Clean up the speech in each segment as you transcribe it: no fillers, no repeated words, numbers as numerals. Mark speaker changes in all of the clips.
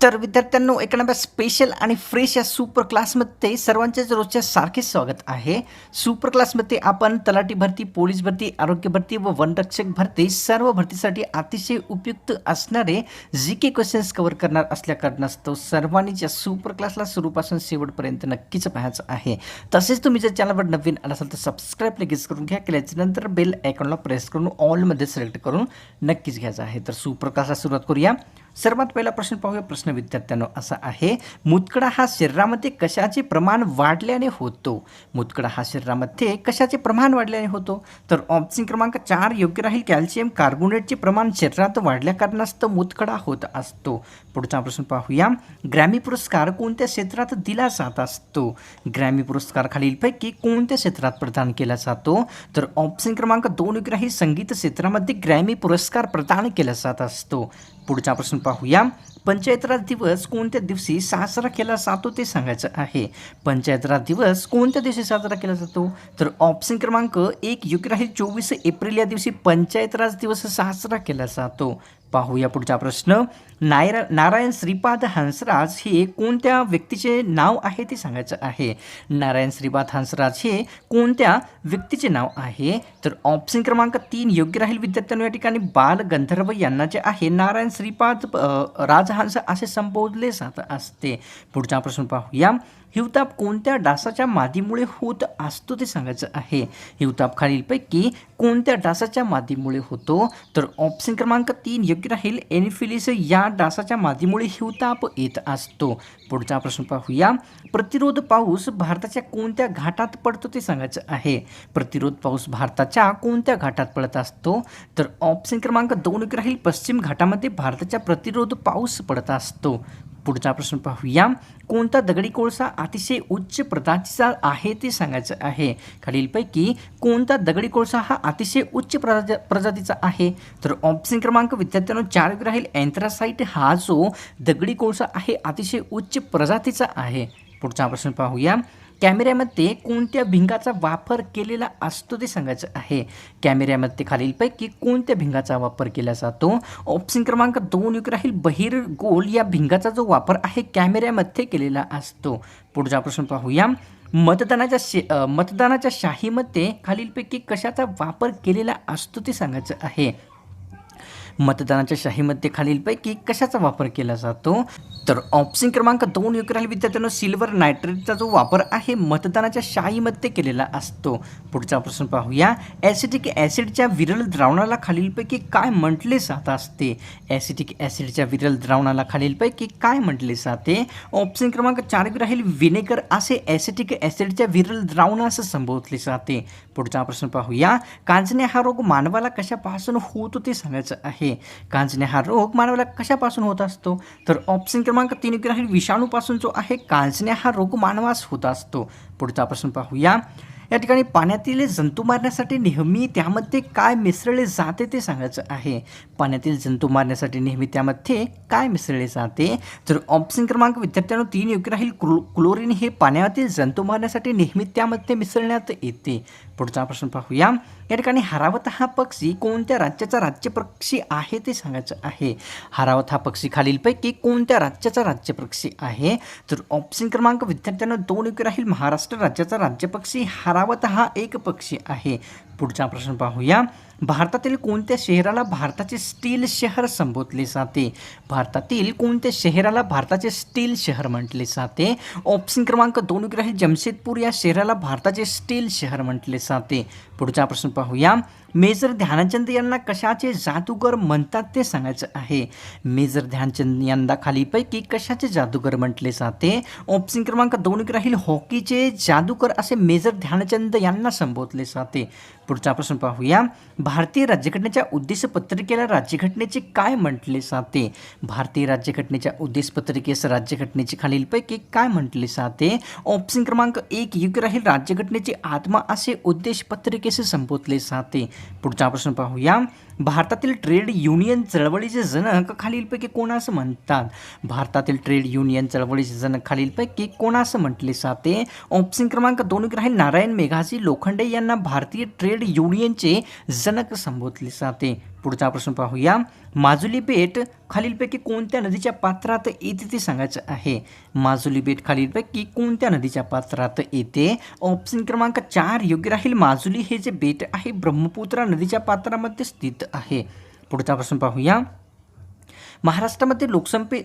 Speaker 1: तर विद्यार्थ्यांनो, एक नव्या स्पेशल आणि फ्रेश या सुपर क्लासमध्ये सर्वांचेच रोजच्या सारखेच स्वागत आहे. सुपर क्लासमध्ये आपण तलाठी भरती, पोलीस भरती, आरोग्य भरती व वनरक्षक भरती सर्व भरतीसाठी अतिशय उपयुक्त असणारे जी.के क्वेश्चन्स कव्हर करणार असल्या कारणास्तव सर्वांनी या सुपर क्लासला सुरूपासून शेवटपर्यंत नक्कीच पाहायचं आहे. तसेच तुम्ही जर चॅनलवर नवीन असाल तर सबस्क्राईब लगेच करून घ्या. केल्याच्या नंतर बेल आयकॉनला प्रेस करून ऑलमध्ये सिलेक्ट करून नक्कीच घ्यायचं आहे. तर सुपर क्लासला सुरुवात करूया. सर्वात पहिला प्रश्न पाहूया. प्रश्न विद्यार्थ्यांनो असा आहे, मुतखडा हा शरीरामध्ये कशाचे प्रमाण वाढल्याने होतो? मुतखडा हा शरीरामध्ये कशाचे प्रमाण वाढल्याने होतो? तर ऑप्शन क्रमांक 4 योग्य राहील. कॅल्शियम कार्बोनेटचे प्रमाण शरीरात वाढल्या कारणास्तव मुतखडा होत असतो. पुढचा प्रश्न पाहूया. ग्रॅमी पुरस्कार कोणत्या क्षेत्रात दिला जात असतो? ग्रॅमी पुरस्कार खालीलपैकी कोणत्या क्षेत्रात प्रदान केला जातो? तर ऑप्शन क्रमांक 2 योग्य राहील. संगीत क्षेत्रामध्ये ग्रॅमी पुरस्कार प्रदान केला जात असतो. पुढचा प्रश्न पाहूया. पंचायत राज दिवस कोणत्या दिवशी साजरा केला जातो ते सांगायचं आहे. पंचायत राज दिवस कोणत्या दिवशी साजरा केला जातो? तर ऑप्शन क्रमांक 1 योग्य राहील. 24 एप्रिल या दिवशी पंचायत राज दिवस साजरा केला जातो. पाहूया पुढचा प्रश्न. नारायण श्रीपाद हंसराज हे कोणत्या व्यक्तीचे नाव आहे ते सांगायचं आहे. नारायण श्रीपाद हंसराज हे कोणत्या व्यक्तीचे नाव आहे? तर ऑप्शन क्रमांक 3 योग्य राहील. विद्यार्थ्यांनो, या ठिकाणी बाल गंधर्व यांना जे आहे नारायण श्रीपाद राजहंस असे संबोधले जात असते. पुढचा प्रश्न पाहूया. हिवताप कोणत्या डासाच्या मादीमुळे होत असतो ते सांगायचं आहे. हिवताप खालीलपैकी कोणत्या डासाच्या मादीमुळे होतो? तर ऑप्शन क्रमांक 3 योग्य राहील. एनिफिलिस या डासाच्या मादीमुळे हिवताप येत असतो. पुढचा प्रश्न पाहूया. प्रतिरोध पाऊस भारताच्या कोणत्या घाटात पडतो ते सांगायचं आहे. प्रतिरोध पाऊस भारताच्या कोणत्या घाटात पडत असतो? तर ऑप्शन क्रमांक 2 योग्य राहील. पश्चिम घाटामध्ये भारताच्या प्रतिरोध पाऊस पडत असतो. पुढचा प्रश्न पाहूया. कोणता दगडी कोळसा अतिशय उच्च प्रजातीचा आहे ते सांगायचं आहे. खालीलपैकी कोणता दगडी कोळसा हा अतिशय उच्च प्रजातीचा आहे? तर ऑप्शन क्रमांक विद्यार्थ्यांनो 4 राहील. एन्थ्रासाइट हा जो दगडी कोळसा आहे अतिशय उच्च प्रजातीचा आहे. पुढचा प्रश्न पाहूया. कॅमेऱ्यामध्ये कोणत्या भिंगाचा वापर केलेला असतो ते सांगायचं आहे. कॅमेऱ्यामध्ये खालीलपैकी कोणत्या भिंगाचा वापर केला जातो? ऑप्शन क्रमांक 2 योग्य राहील. बहिर्गोल या भिंगाचा जो वापर आहे कॅमेऱ्यामध्ये केलेला असतो. पुढचा प्रश्न पाहूया. मतदानाच्या शाहीमध्ये खालीलपैकी कशाचा वापर केलेला असतो ते सांगायचं आहे. मतदानाच्या शाहीमध्ये खालीलपैकी कशाचा वापर केला जातो? तर ऑप्शन क्रमांक 2 योग्य राहील. विद्यार्थ्यांनो, सिल्वर नायट्रेटचा जो वापर आहे मतदानाच्या शाईमध्ये केलेला असतो. पुढचा प्रश्न पाहूया. ॲसिटिक ॲसिडच्या विरल द्रावणाला खालीलपैकी काय म्हटले जात असते? ॲसिटिक ॲसिडच्या विरल द्रावणाला खालीलपैकी काय म्हटले जाते? ऑप्शन क्रमांक 4 योग्य राहील. व्हिनेगर असे ॲसिटिक ॲसिडच्या विरल द्रावणास संबोधले जाते. पुढचा प्रश्न पाहूया. कांजण्या हा रोग मानवाला कशापासून होतो ते सांगायचं आहे. कांजण्या हा रोग मानवाला कशापासून होत असतो? तर ऑप्शन क्रमांक 3 योग्य राहील. विषाणूपासून जो आहे कांजण्या हा रोग मानवास होत असतो. पुढचा प्रश्न पाहूया. या ठिकाणी पाण्यातील जंतू मारण्यासाठी नेहमी त्यामध्ये काय मिसळले जाते ते सांगायचं आहे. पाण्यातील जंतू मारण्यासाठी नेहमी त्यामध्ये काय मिसळले जाते? तर ऑप्शन क्रमांक विद्यार्थ्यांनो 3 योग्य राहील. क्लोरीन हे पाण्यातील जंतू मारण्यासाठी नेहमी त्यामध्ये मिसळण्यात येते. पुढचा प्रश्न पाहूया. या ठिकाणी हरावत हा पक्षी कोणत्या राज्याचा राज्य पक्षी आहे ते सांगायचं आहे. हरावत हा पक्षी खालीलपैकी कोणत्या राज्याचा राज्य पक्षी आहे? तर ऑप्शन क्रमांक विद्यार्थ्यांना 2 योग्य राहील. महाराष्ट्र राज्याचा राज्य पक्षी हरावत हा एक पक्षी आहे. पुढचा प्रश्न पाहूया. भारतातील कोणत्या शहराला भारताचे स्टील शहर संबोधले जाते? भारतातील कोणत्या शहराला भारताचे स्टील शहर म्हटले जाते? ऑप्शन क्रमांक 2 योग्य राहील. जमशेदपूर या शहराला भारताचे स्टील शहर म्हटले जाते. पुढचा प्रश्न पाहूया. मेजर ध्यानचंद यांना कशाचे जादूगर म्हणतात ते सांगायचं आहे. मेजर ध्यानचंद यांना खालीपैकी कशाचे जादूगर म्हटले जाते? ऑप्शन क्रमांक 2 योग्य राहील. हॉकीचे जादूगर असे मेजर ध्यानचंद यांना संबोधले जाते. पुढचा प्रश्न पाहूया. भारतीय राज्यघटनेच्या उद्देशपत्रिकेला राज्यघटनेचे काय म्हटले जाते? भारतीय राज्यघटनेच्या उद्देशपत्रिकेस राज्यघटनेचे खालीलपैकी काय म्हटले जाते? ऑप्शन क्रमांक 1 योग्य राहील. राज्यघटनेची आत्मा असे उद्देशपत्रिकेस संबोधले जाते. पुढचा प्रश्न पाहूया. भारतातील ट्रेड युनियन चळवळीचे जनक खालीलपैकी कोणास म्हणतात? भारतातील ट्रेड युनियन चळवळीचे जनक खालीलपैकी कोणास म्हटले जाते? ऑप्शन क्रमांक 2 राहील नारायण मेघाजी लोखंडे यांना भारतीय ट्रेड युनियनचे जनक संबोधले जाते. पुढचा प्रश्न पाहूया. माजुली बेट खालीलपैकी कोणत्या नदीच्या पात्रात येते ते सांगायचं आहे. माजुली बेट खालीलपैकी कोणत्या नदीच्या पात्रात येते? ऑप्शन क्रमांक 4 योग्य राहील. माजुली हे जे बेट आहे ब्रह्मपुत्रा नदीच्या पात्रामध्ये स्थित आहे. पुढचा प्रश्न पाहूया. महाराष्ट्रामध्ये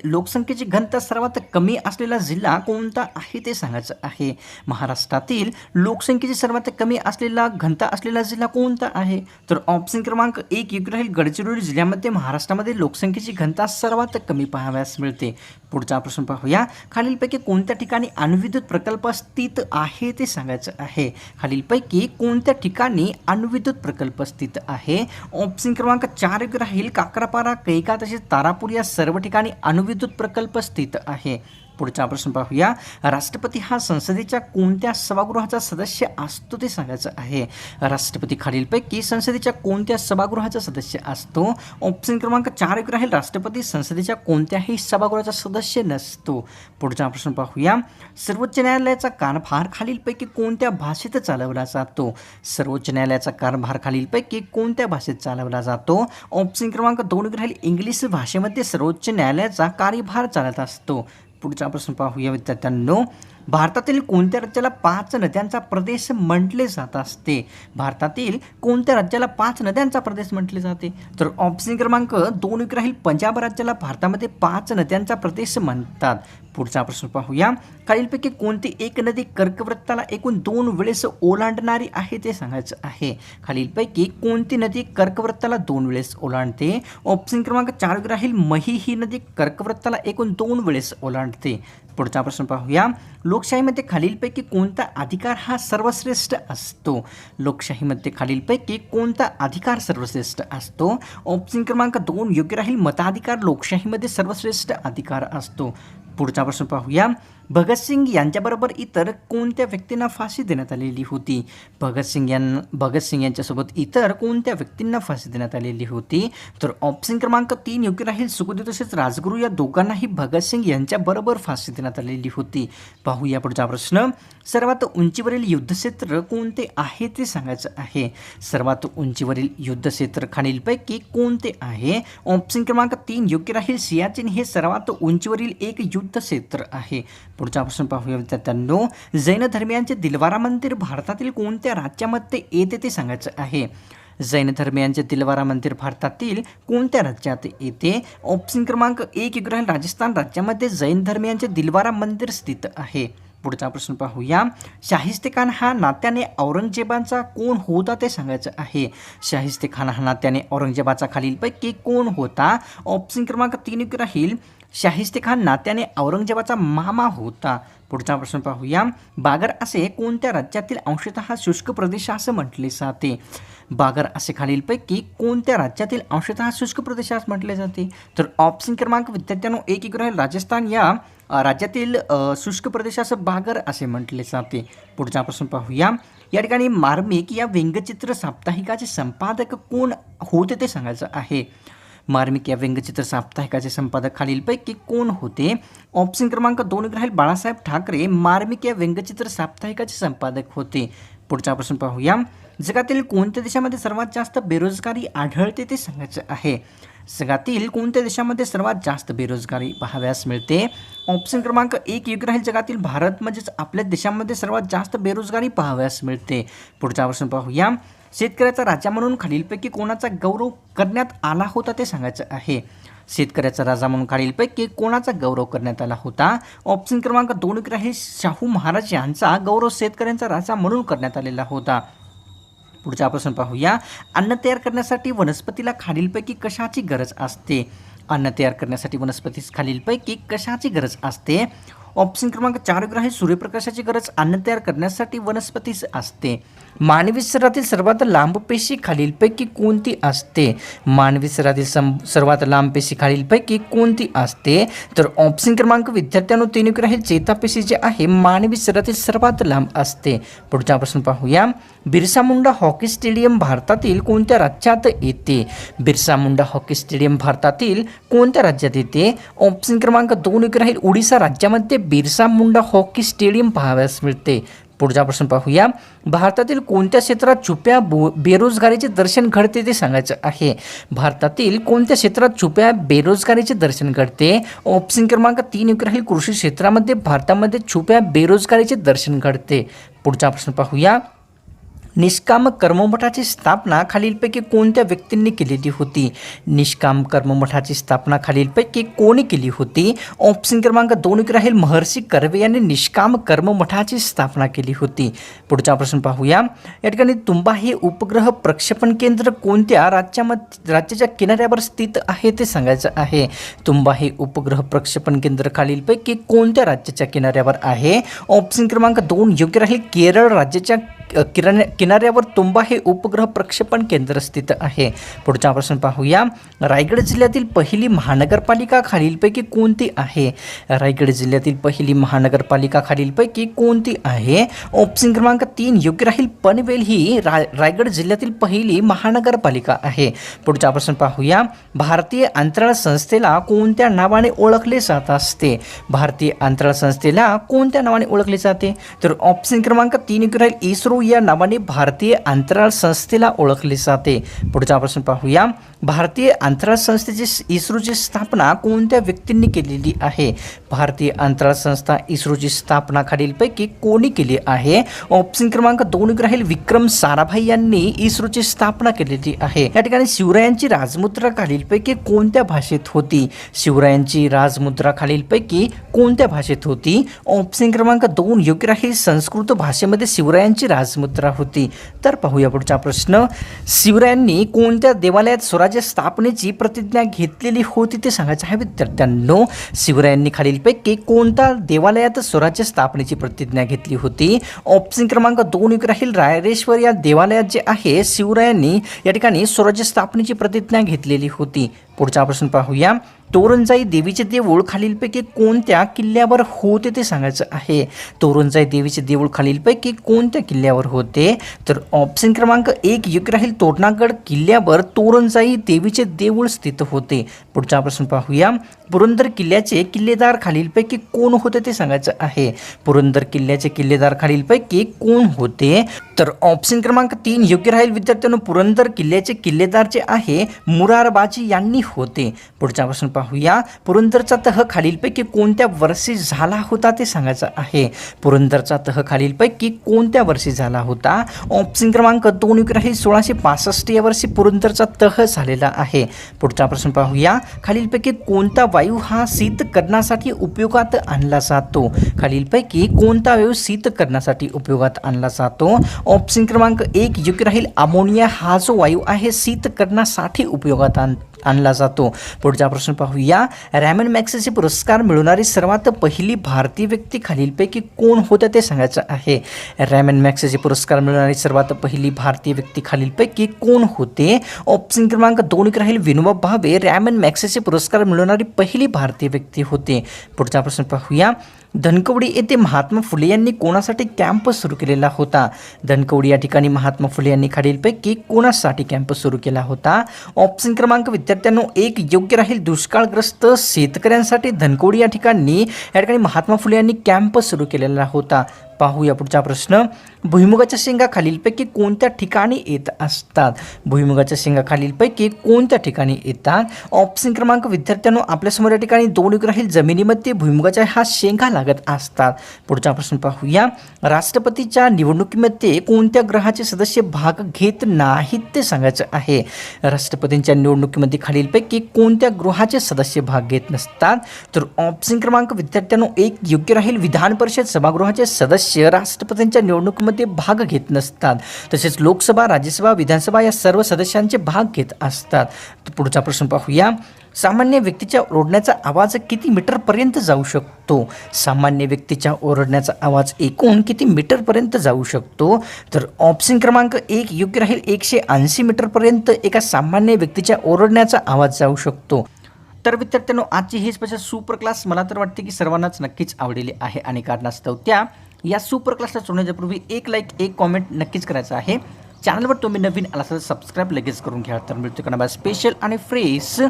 Speaker 1: लोकसंख्येची घनता सर्वात कमी असलेला जिल्हा कोणता आहे ते सांगायचं आहे. महाराष्ट्रातील लोकसंख्येची सर्वात कमी असलेला घनता असलेला जिल्हा कोणता आहे? तर ऑप्शन क्रमांक 1 योग्य राहील. गडचिरोली जिल्ह्यामध्ये महाराष्ट्रामध्ये लोकसंख्येची घनता सर्वात कमी पाहावयास मिळते. पुढचा प्रश्न पाहूया. खालीलपैकी कोणत्या ठिकाणी अणुविद्युत प्रकल्प स्थित आहे ते सांगायचं आहे. खालीलपैकी कोणत्या ठिकाणी अणुविद्युत प्रकल्प स्थित आहे? ऑप्शन क्रमांक 4 योग्य राहील. काकरापारा, कैका तसेच तारापूर या सर्व ठिकाणी अणुविद्युत प्रकल्प स्थित आहे. पुढचा प्रश्न पाहूया. राष्ट्रपती हा संसदेच्या कोणत्या सभागृहाचा सदस्य असतो ते सांगायचं आहे. राष्ट्रपती खालीलपैकी संसदेच्या कोणत्या सभागृहाचा सदस्य असतो? ऑप्शन क्रमांक 4 योग्य राहील. राष्ट्रपती संसदेच्या कोणत्याही सभागृहाचा सदस्य नसतो. पुढचा प्रश्न पाहूया. सर्वोच्च न्यायालयाचा कारभार खालीलपैकी कोणत्या भाषेत चालवला जातो? सर्वोच्च न्यायालयाचा कारभार खालीलपैकी कोणत्या भाषेत चालवला जातो? ऑप्शन क्रमांक 2 योग्य राहील. इंग्लिश भाषेमध्ये सर्वोच्च न्यायालयाचा कार्यभार चालत असतो. पुढचा प्रश्न पाहूया विद्यार्थ्यांनो. भारतातील कोणत्या राज्याला 5 नद्यांचा प्रदेश म्हटले जात असते? भारतातील कोणत्या राज्याला 5 नद्यांचा प्रदेश म्हटले जाते? तर ऑप्शन क्रमांक 2 योग्य राहील. पंजाब राज्याला भारतामध्ये 5 नद्यांचा प्रदेश म्हणतात. पुढचा प्रश्न पाहूया. खालीलपैकी कोणती एक नदी कर्कवृत्ताला एकूण 2 वेळेस ओलांडणारी आहे ते सांगायचं आहे. खालीलपैकी कोणती नदी कर्कवृत्ताला 2 वेळेस ओलांडते? ऑप्शन क्रमांक 4 योग्य राहील. मही ही नदी कर्कवृत्ताला एकूण 2 वेळेस ओलांडते. पुढचा प्रश्न पाहूया. लोकशाहीमध्ये खालीलपैकी कोणता अधिकार हा सर्वश्रेष्ठ असतो? लोकशाहीमध्ये खालीलपैकी कोणता अधिकार सर्वश्रेष्ठ असतो? ऑप्शन क्रमांक 2 योग्य राहील. मताधिकार लोकशाहीमध्ये सर्वश्रेष्ठ अधिकार असतो. पुढचा प्रश्न पाहूया. भगतसिंग यांच्याबरोबर इतर कोणत्या व्यक्तींना फाशी देण्यात आलेली होती? भगतसिंग यांच्यासोबत इतर कोणत्या व्यक्तींना फाशी देण्यात आलेली होती? तर ऑप्शन क्रमांक 3 योग्य राहील. सुखदेव तसेच राजगुरू या दोघांनाही भगतसिंग यांच्याबरोबर फाशी देण्यात आलेली होती. पाहूया पुढचा प्रश्न. सर्वात उंचीवरील युद्धक्षेत्र कोणते आहे ते सांगायचं आहे. सर्वात उंचीवरील युद्धक्षेत्र खालीलपैकी कोणते आहे? ऑप्शन क्रमांक 3 योग्य राहील. सियाचीन हे सर्वात उंचीवरील एक युद्धक्षेत्र आहे. पुढचा प्रश्न पाहूया विद्यार्थ्यांनो. जैन धर्मियांचे दिलवारा मंदिर भारतातील कोणत्या राज्यामध्ये येते ते सांगायचं आहे. जैन धर्मियांचे दिलवारा मंदिर भारतातील कोणत्या राज्यात येते? ऑप्शन क्रमांक 1 योग्य राहील. राजस्थान राज्यामध्ये जैन धर्मियांचे दिलवारा मंदिर स्थित आहे. पुढचा प्रश्न पाहूया. शाहिस्तेखान हा नात्याने औरंगजेबाचा कोण होता ते सांगायचं आहे. शाहिस्तेखान हा नात्याने औरंगजेबाचा खालीलपैकी कोण होता? ऑप्शन क्रमांक 3 योग्य राहील. शाहिस्तेखान नात्याने औरंगजेबाचा मामा होता. पुढचा प्रश्न पाहूया. बागर असे कोणत्या राज्यातील अंशतः शुष्क प्रदेश असं म्हटले जाते? बागर असे खालीलपैकी कोणत्या राज्यातील अंशतः शुष्क प्रदेशास म्हटले जाते? तर ऑप्शन क्रमांक विद्यार्थ्यांनो 1 योग्य राहील. राजस्थान या राज्यातील शुष्क प्रदेशास बागर असे म्हटले जाते. पुढचा प्रश्न पाहूया. या ठिकाणी मार्मिक या व्यंगचित्र साप्ताहिकाचे संपादक कोण होते ते सांगायचं आहे. मार्मिक या व्यंगचित्र साप्ताहिकाचे संपादक खालीलपैकी कोण होते? ऑप्शन क्रमांक 2 राहील. बाळासाहेब ठाकरे मार्मिक या व्यंगचित्र साप्ताहिकाचे संपादक होते. पुढचा प्रश्न पाहूया. जगातील कोणत्या देशामध्ये सर्वात जास्त बेरोजगारी आढळते ते सांगायचं आहे. जगातील कोणत्या देशामध्ये सर्वात जास्त बेरोजगारी पाहाव्यास मिळते? ऑप्शन क्रमांक 1 योग्य राहील. जगातील भारत म्हणजेच आपल्या देशामध्ये सर्वात जास्त बेरोजगारी पाहाव्यास मिळते. पुढचा प्रश्न पाहूया. शेतकऱ्याचा राजा म्हणून खालीलपैकी कोणाचा गौरव करण्यात आला होता ते सांगायचं आहे. शेतकऱ्याचा राजा म्हणून खालीलपैकी कोणाचा गौरव करण्यात आला होता? ऑप्शन क्रमांक 2 राहील. शाहू महाराज यांचा गौरव शेतकऱ्यांचा राजा म्हणून करण्यात आलेला होता. पुढचा प्रश्न पाहूया. अन्न तयार करण्यासाठी वनस्पतीला खालीलपैकी कशाची गरज असते? अन्न तयार करण्यासाठी वनस्पतीस खालीलपैकी कशाची गरज असते? ऑप्शन क्रमांक 4 योग्य राहील सूर्यप्रकाशाची गरज अन्न तयार करण्यासाठी वनस्पतीच असते. मानवी शरीरातील सर्वात लांब पेशी खालीलपैकी कोणती असते? मानवी शरीरातील सर्वात लांब पेशी खालीलपैकी कोणती असते? तर ऑप्शन क्रमांक विद्यार्थ्यांनो 3 योग्य राहील चेतापेशी जे आहे मानवी शरीरातील सर्वात लांब असते. पुढचा प्रश्न पाहूया. बिरसा मुंडा हॉकी स्टेडियम भारतातील कोणत्या राज्यात येते? बिरसा मुंडा हॉकी स्टेडियम भारतातील कोणत्या राज्यात येते? ऑप्शन क्रमांक 2 योग्य राहील ओडिशा राज्यामध्ये बिरसा मुंडा हॉकी स्टेडियम पाहावयास मिळते. पुढचा प्रश्न पाहूया. भारतातील कोणत्या क्षेत्रात छुप्या बेरोजगारीचे दर्शन घडते ते सांगायचं आहे. भारतातील कोणत्या क्षेत्रात छुप्या बेरोजगारीचे दर्शन घडते? ऑप्शन क्रमांक 3 योग्य राहील कृषी क्षेत्रामध्ये भारतामध्ये छुप्या बेरोजगारीचे दर्शन घडते. पुढचा प्रश्न पाहूया. निष्काम कर्ममठाची स्थापना खालीलपैकी कोणत्या व्यक्तींनी केलेली होती? निष्काम कर्ममठाची स्थापना खालीलपैकी कोणी केली होती? ऑप्शन क्रमांक 2 योग्य राहील महर्षी कर्वे यांनी निष्काम कर्ममठाची स्थापना केली होती. पुढचा प्रश्न पाहूया. या ठिकाणी तुंबा हे उपग्रह प्रक्षेपण केंद्र कोणत्या राज्याच्या किनाऱ्यावर स्थित आहे ते सांगायचं आहे. तुंबा हे उपग्रह प्रक्षेपण केंद्र खालीलपैकी कोणत्या राज्याच्या किनाऱ्यावर आहे? ऑप्शन क्रमांक 2 योग्य राहील केरळ राज्याच्या किनाऱ्यावर तुंबा हे उपग्रह प्रक्षेपण केंद्र स्थित आहे. पुढचा प्रश्न पाहूया. रायगड जिल्ह्यातील पहिली महानगरपालिका खालीलपैकी कोणती आहे? रायगड जिल्ह्यातील पहिली महानगरपालिका खालीलपैकी कोणती आहे? ऑप्शन क्रमांक 3 योग्य राहील पनवेल ही रायगड जिल्ह्यातील पहिली महानगरपालिका आहे. पुढचा प्रश्न पाहूया. भारतीय अंतराळ संस्थेला कोणत्या नावाने ओळखले जात असते? भारतीय अंतराळ संस्थेला कोणत्या नावाने ओळखले जाते? तर ऑप्शन क्रमांक 3 योग्य राहील इस्रो या नावाने भारतीय अंतराळ संस्थेला ओळखले जाते. पुढचा प्रश्न पाहूया. भारतीय अंतराळ संस्थेची इस्रोची स्थापना कोणत्या व्यक्तींनी केलेली आहे? भारतीय अंतराळ संस्था इस्रोची स्थापना खालीलपैकी कोणी केली आहे? ऑप्शन क्रमांक 2 राहील विक्रम साराभाई यांनी इस्रोची स्थापना केलेली आहे. या ठिकाणी शिवरायांची राजमुद्रा खालीलपैकी कोणत्या भाषेत होती? शिवरायांची राजमुद्रा खालीलपैकी कोणत्या भाषेत होती? ऑप्शन क्रमांक 2 योग्य राहील संस्कृत भाषेमध्ये शिवरायांची राजमुद्रा होती. तर पाहूया पुढचा प्रश्न. शिवरायांनी कोणत्या देवालयात स्वराज्य स्थापनेची प्रतिज्ञा घेतलेली होती ते सांगायचं आहे विद्यार्थ्यांनो. शिवरायांनी खालीलपैकी कोणत्या देवालयात स्वराज्य स्थापनेची प्रतिज्ञा घेतली होती? ऑप्शन क्रमांक 2 योग्य राहील रायरेश्वर या देवालयात जे आहे शिवरायांनी या ठिकाणी स्वराज्य स्थापनेची प्रतिज्ञा घेतलेली होती. पुढचा प्रश्न पाहूया. तोरणजाई देवीचे देऊळ खालीलपैकी कोणत्या किल्ल्यावर होते ते सांगायचं आहे. तोरणजाई देवीचे देऊळ खालीलपैकी कोणत्या किल्ल्यावर होते? तर ऑप्शन क्रमांक 1 योग्य राहील तोरणागड किल्ल्यावर तोरणजाई देवीचे देऊळ स्थित होते. पुढचा प्रश्न पाहूया. पुरंदर किल्ल्याचे किल्लेदार खालीलपैकी कोण होते ते सांगायचं आहे. पुरंदर किल्ल्याचे किल्लेदार खालीलपैकी कोण होते? तर ऑप्शन क्रमांक 3 योग्य राहील विद्यार्थ्यांनो पुरंदर किल्ल्याचे किल्लेदार जे आहे मुरारबाजी यांनी होते. पुढचा प्रश्न पाहूया. पुरंदरचा तह खालीलपैकी कोणत्या वर्षी झाला होता ते सांगायचं आहे. पुरंदरचा तह खालीलपैकी कोणत्या वर्षी झाला होता? ऑप्शन क्रमांक 2 योग्य राहील 1665 या वर्षी पुरंदरचा तह झालेला आहे. पुढचा प्रश्न पाहूया. खालीलपैकी कोणता वायू हा शीत करण्यासाठी उपयोगात आणला जातो? खालीलपैकी कोणता वायू शीत करण्यासाठी उपयोगात आणला जातो? ऑप्शन क्रमांक 1 योग्य राहील अमोनिया हा जो वायू आहे शीत करण्यासाठी उपयोगात आणला जातो. पुढचा प्रश्न पाहूया. रॅमन मॅग्सेसे पुरस्कार मिळवणारी सर्वात पहिली भारतीय व्यक्ती खालीलपैकी कोण होते ते सांगायचं आहे. रॅमन मॅग्सेसे पुरस्कार मिळवणारी सर्वात पहिली भारतीय व्यक्ती खालीलपैकी कोण होते? ऑप्शन क्रमांक 2 राहील विनोबा भावे रॅमन मॅग्सेसे पुरस्कार मिळवणारी पहिली भारतीय व्यक्ती होते. पुढचा प्रश्न पाहूया. धनकवडी येथे महात्मा फुले यांनी कोणासाठी कॅम्प सुरू केलेला होता? धनकवडी या ठिकाणी महात्मा फुले यांनी खालीलपैकी कोणासाठी कॅम्प सुरू केला होता? ऑप्शन क्रमांक विद्यार्थ्यांनो 1 योग्य राहील दुष्काळग्रस्त शेतकऱ्यांसाठी धनकवडी या ठिकाणी महात्मा फुले यांनी कॅम्प सुरू केलेला होता. पाहूया पुढचा प्रश्न. भुईमुगाच्या शेंगा खालीलपैकी कोणत्या ठिकाणी येत असतात? भुईमुगाच्या शेंगा खालीलपैकी कोणत्या ठिकाणी येतात? ऑप्शन क्रमांक विद्यार्थ्यांनो आपल्यासमोर या ठिकाणी 2 योग्य राहील जमिनीमध्ये भुईमुगाच्या हा शेंगा लागत असतात. पुढचा प्रश्न पाहूया. राष्ट्रपतीच्या निवडणुकीमध्ये कोणत्या ग्रहाचे सदस्य भाग घेत नाहीत ते सांगायचं आहे. राष्ट्रपतींच्या निवडणुकीमध्ये खालीलपैकी कोणत्या गृहाचे सदस्य भाग घेत नसतात? तर ऑप्शन क्रमांक विद्यार्थ्यांनो 1 योग्य राहील विधान परिषद सभागृहाचे सदस्य राष्ट्रपतींच्या निवडणुकीमध्ये भाग घेत नसतात. तसेच लोकसभा राज्यसभा विधानसभा या सर्व सदस्यांचे भाग घेत असतात. पुढचा प्रश्न पाहूया. सामान्य व्यक्तीच्या ओरडण्याचा आवाज किती मीटरपर्यंत जाऊ शकतो? सामान्य व्यक्तीच्या ओरडण्याचा आवाज एकूण किती मीटरपर्यंत जाऊ शकतो? तर ऑप्शन क्रमांक 1 योग्य राहील. 180 मीटरपर्यंत एका सामान्य व्यक्तीच्या ओरडण्याचा आवाज जाऊ शकतो. तर विद्यार्थ्यांनो, आजची ही स्पेशल सुपर क्लास मला तर वाटते की सर्वांनाच नक्कीच आवडलेली आहे आणि कारणास्तव त्या या सुपर क्लासला सोडण्याच्या पूर्वी एक लाईक एक कॉमेंट नक्कीच करायचं आहे. चॅनलवर तुम्ही नवीन आला तर सबस्क्राईब लगेच करून घ्या. तर मिळतो का स्पेशल आणि फ्रेश